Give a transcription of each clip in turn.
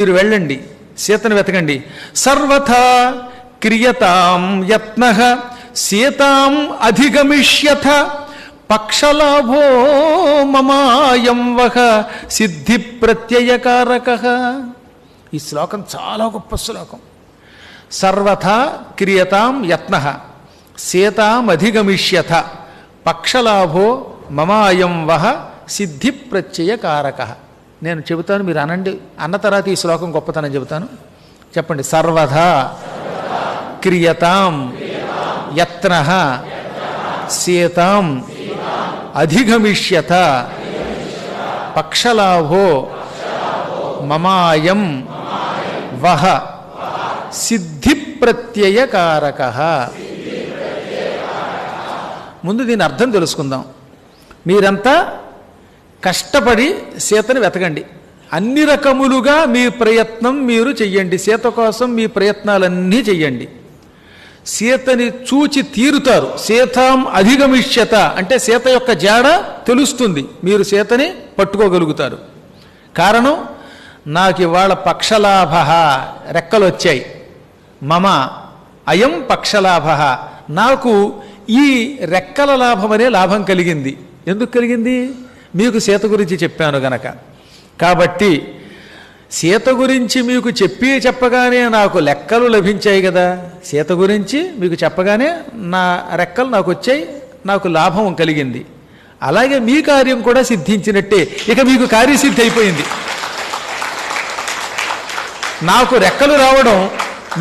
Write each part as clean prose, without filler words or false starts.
మీరు వెళ్ళండి, సీతను వెతకండి. సర్వథా క్రియతాం యత్నః సీతాం అధిగమిష్యథ పక్షలాభో మమాయం వహ సిద్ధి ప్రత్యయకారకః. ఈ శ్లోకం చాలా గొప్ప శ్లోకం. సర్వథా క్రియతాం యత్నః సీతాం అధిగమిష్యథ పక్షలాభో మమాయం వహ సిద్ధి ప్రత్యయకారకః. నేను చెబుతాను, మీరు అనండి. అన్న తర్వాత ఈ శ్లోకం గొప్పతనం చెబుతాను. చెప్పండి. సర్వథా క్రియతాం యత్నః సీతాం అధిగమిష్యథ పక్షలాభో మమాయం వహ సిద్ధి ప్రత్యయకారకః. ముందు దీని అర్థం తెలుసుకుందాం. మీరంతా కష్టపడి సీతను వెతకండి. అన్ని రకములుగా మీ ప్రయత్నం మీరు చెయ్యండి. సీత కోసం మీ ప్రయత్నాలన్నీ చెయ్యండి. సీతని చూచి తీరుతారు. సీతాం అధిగమిష్యత అంటే సీత యొక్క జాడ తెలుస్తుంది. మీరు సీతని పట్టుకోగలుగుతారు. కారణం, నాకు ఇవాళ పక్షలాభ, రెక్కలు వచ్చాయి. మమ అయం పక్షలాభ, నాకు ఈ రెక్కల లాభం అనే లాభం కలిగింది. ఎందుకు కలిగింది? మీకు సీత గురించి చెప్పాను గనక. కాబట్టి సీత గురించి మీకు చెప్పగానే నాకు లెక్కలు లభించాయి కదా. సీత గురించి మీకు చెప్పగానే నా రెక్కలు నాకు వచ్చాయి, నాకు లాభం కలిగింది. అలాగే మీ కార్యం కూడా సిద్ధించినట్టే. ఇక మీకు కార్యసిద్ధి అయిపోయింది. నాకు రెక్కలు రావడం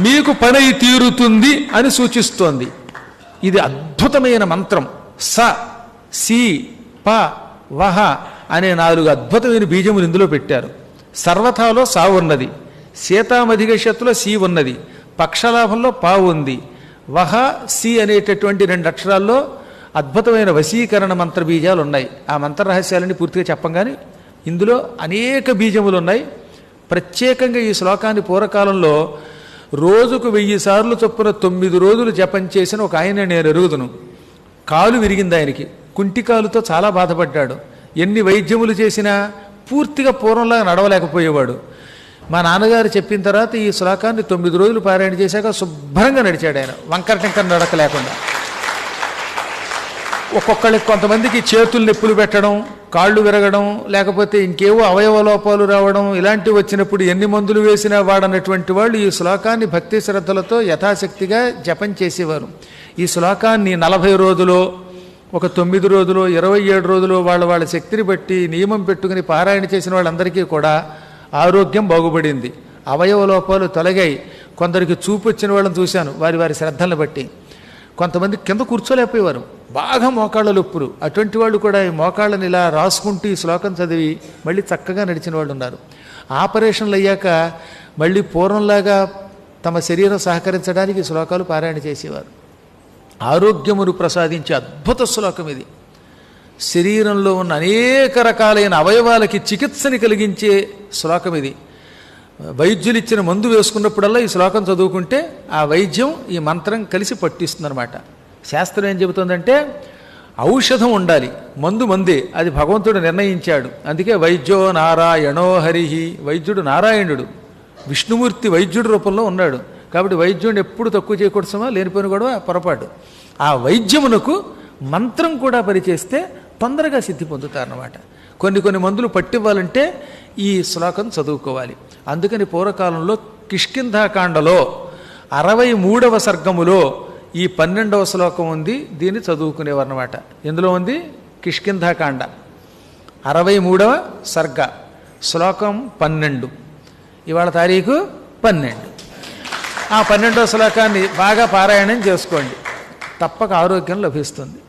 మీకు పని తీరుతుంది అని సూచిస్తోంది. ఇది అద్భుతమైన మంత్రం. స సి ప వహ అనే 4 అద్భుతమైన బీజములు ఇందులో పెట్టారు. సర్వథాలో సా ఉన్నది, సీతామధిగష్యత్తులో సి ఉన్నది, పక్షలాభంలో పా ఉంది, వహ సి అనేటటువంటి 2 అక్షరాల్లో అద్భుతమైన వశీకరణ మంత్ర బీజాలు ఉన్నాయి. ఆ మంత్ర రహస్యాలని పూర్తిగా చెప్పంగానే ఇందులో అనేక బీజములు ఉన్నాయి. ప్రత్యేకంగా ఈ శ్లోకాన్ని పూర్వకాలంలో రోజుకు 1000 సార్లు చొప్పున 9 రోజులు జపం చేసిన ఒక ఆయన నేను ఎరుగుదును. కాలు విరిగింది ఆయనకి. కుంటికాలుతో చాలా బాధపడ్డాడు. ఎన్ని వైద్యములు చేసినా పూర్తిగా పూర్వంలా నడవలేకపోయేవాడు. మా నాన్నగారు చెప్పిన తర్వాత ఈ శ్లోకాన్ని 9 రోజులు పారాయణ చేశాక శుభ్రంగా నడిచాడు ఆయన, వంకర టెంకర నడక లేకుండా. ఒక్కొక్కళ్ళకి కొంతమందికి చేతులు నొప్పులు పెట్టడం, కాళ్ళు విరగడం, లేకపోతే ఇంకేవో అవయవ లోపాలు రావడం, ఇలాంటివి వచ్చినప్పుడు ఎన్ని మందులు వేసినా వాడనటువంటి వాళ్ళు ఈ శ్లోకాన్ని భక్తి శ్రద్ధలతో యథాశక్తిగా జపం చేసేవారు. ఈ శ్లోకాన్ని 40 రోజులో, ఒక 9 రోజులో, 27 రోజులో వాళ్ళ శక్తిని బట్టి నియమం పెట్టుకుని పారాయణ చేసిన వాళ్ళందరికీ కూడా ఆరోగ్యం బాగుపడింది. అవయవ లోపాలు తొలగాయి. కొందరికి చూపు వచ్చిన వాళ్ళని చూశాను, వారి శ్రద్ధలను బట్టి. కొంతమంది కింద కూర్చోలేకపోయేవారు, బాగా మోకాళ్ళ నొప్పులు. అటువంటి వాళ్ళు కూడా ఈ మోకాళ్ళని ఇలా రాసుకుంటూ ఈ శ్లోకం చదివి మళ్ళీ చక్కగా నడిచిన వాళ్ళు ఉన్నారు. ఆపరేషన్లు అయ్యాక మళ్ళీ పూర్వంలాగా తమ శరీరం సహకరించడానికి ఈ శ్లోకాలు పారాయణ చేసేవారు. ఆరోగ్యమును ప్రసాదించే అద్భుత శ్లోకం ఇది. శరీరంలో ఉన్న అనేక రకాలైన అవయవాలకి చికిత్సని కలిగించే శ్లోకం ఇది. వైద్యులు ఇచ్చిన మందు వేసుకున్నప్పుడల్లా ఈ శ్లోకం చదువుకుంటే ఆ వైద్యం ఈ మంత్రం కలిసి పట్టిస్తుందన్నమాట. శాస్త్రం ఏం చెబుతుందంటే ఔషధం ఉండాలి, మందే. అది భగవంతుడు నిర్ణయించాడు. అందుకే వైద్యో నారాయణో హరిహి. వైద్యుడు నారాయణుడు, విష్ణుమూర్తి వైద్యుడి రూపంలో ఉన్నాడు. కాబట్టి వైద్యుడిని ఎప్పుడు తక్కువ చేయకూడసమా, లేనిపోయిన కూడా పొరపాటు. ఆ వైద్యమునకు మంత్రం కూడా పరిచేస్తే తొందరగా సిద్ధి పొందుతారన్నమాట. కొన్ని మందులు పట్టివ్వాలంటే ఈ శ్లోకం చదువుకోవాలి. అందుకని పూర్వకాలంలో కిష్కింధాకాండలో 63వ సర్గములో ఈ 12వ శ్లోకం ఉంది. దీన్ని చదువుకునేవారన్నమాట. ఎందులో ఉంది? కిష్కింధాకాండ 63వ సర్గ, శ్లోకం 12. ఇవాళ తారీఖు 12. ఆ 12వ శ్లోకాన్ని బాగా పారాయణం చేసుకోండి, తప్పక ఆరోగ్యం లభిస్తుంది.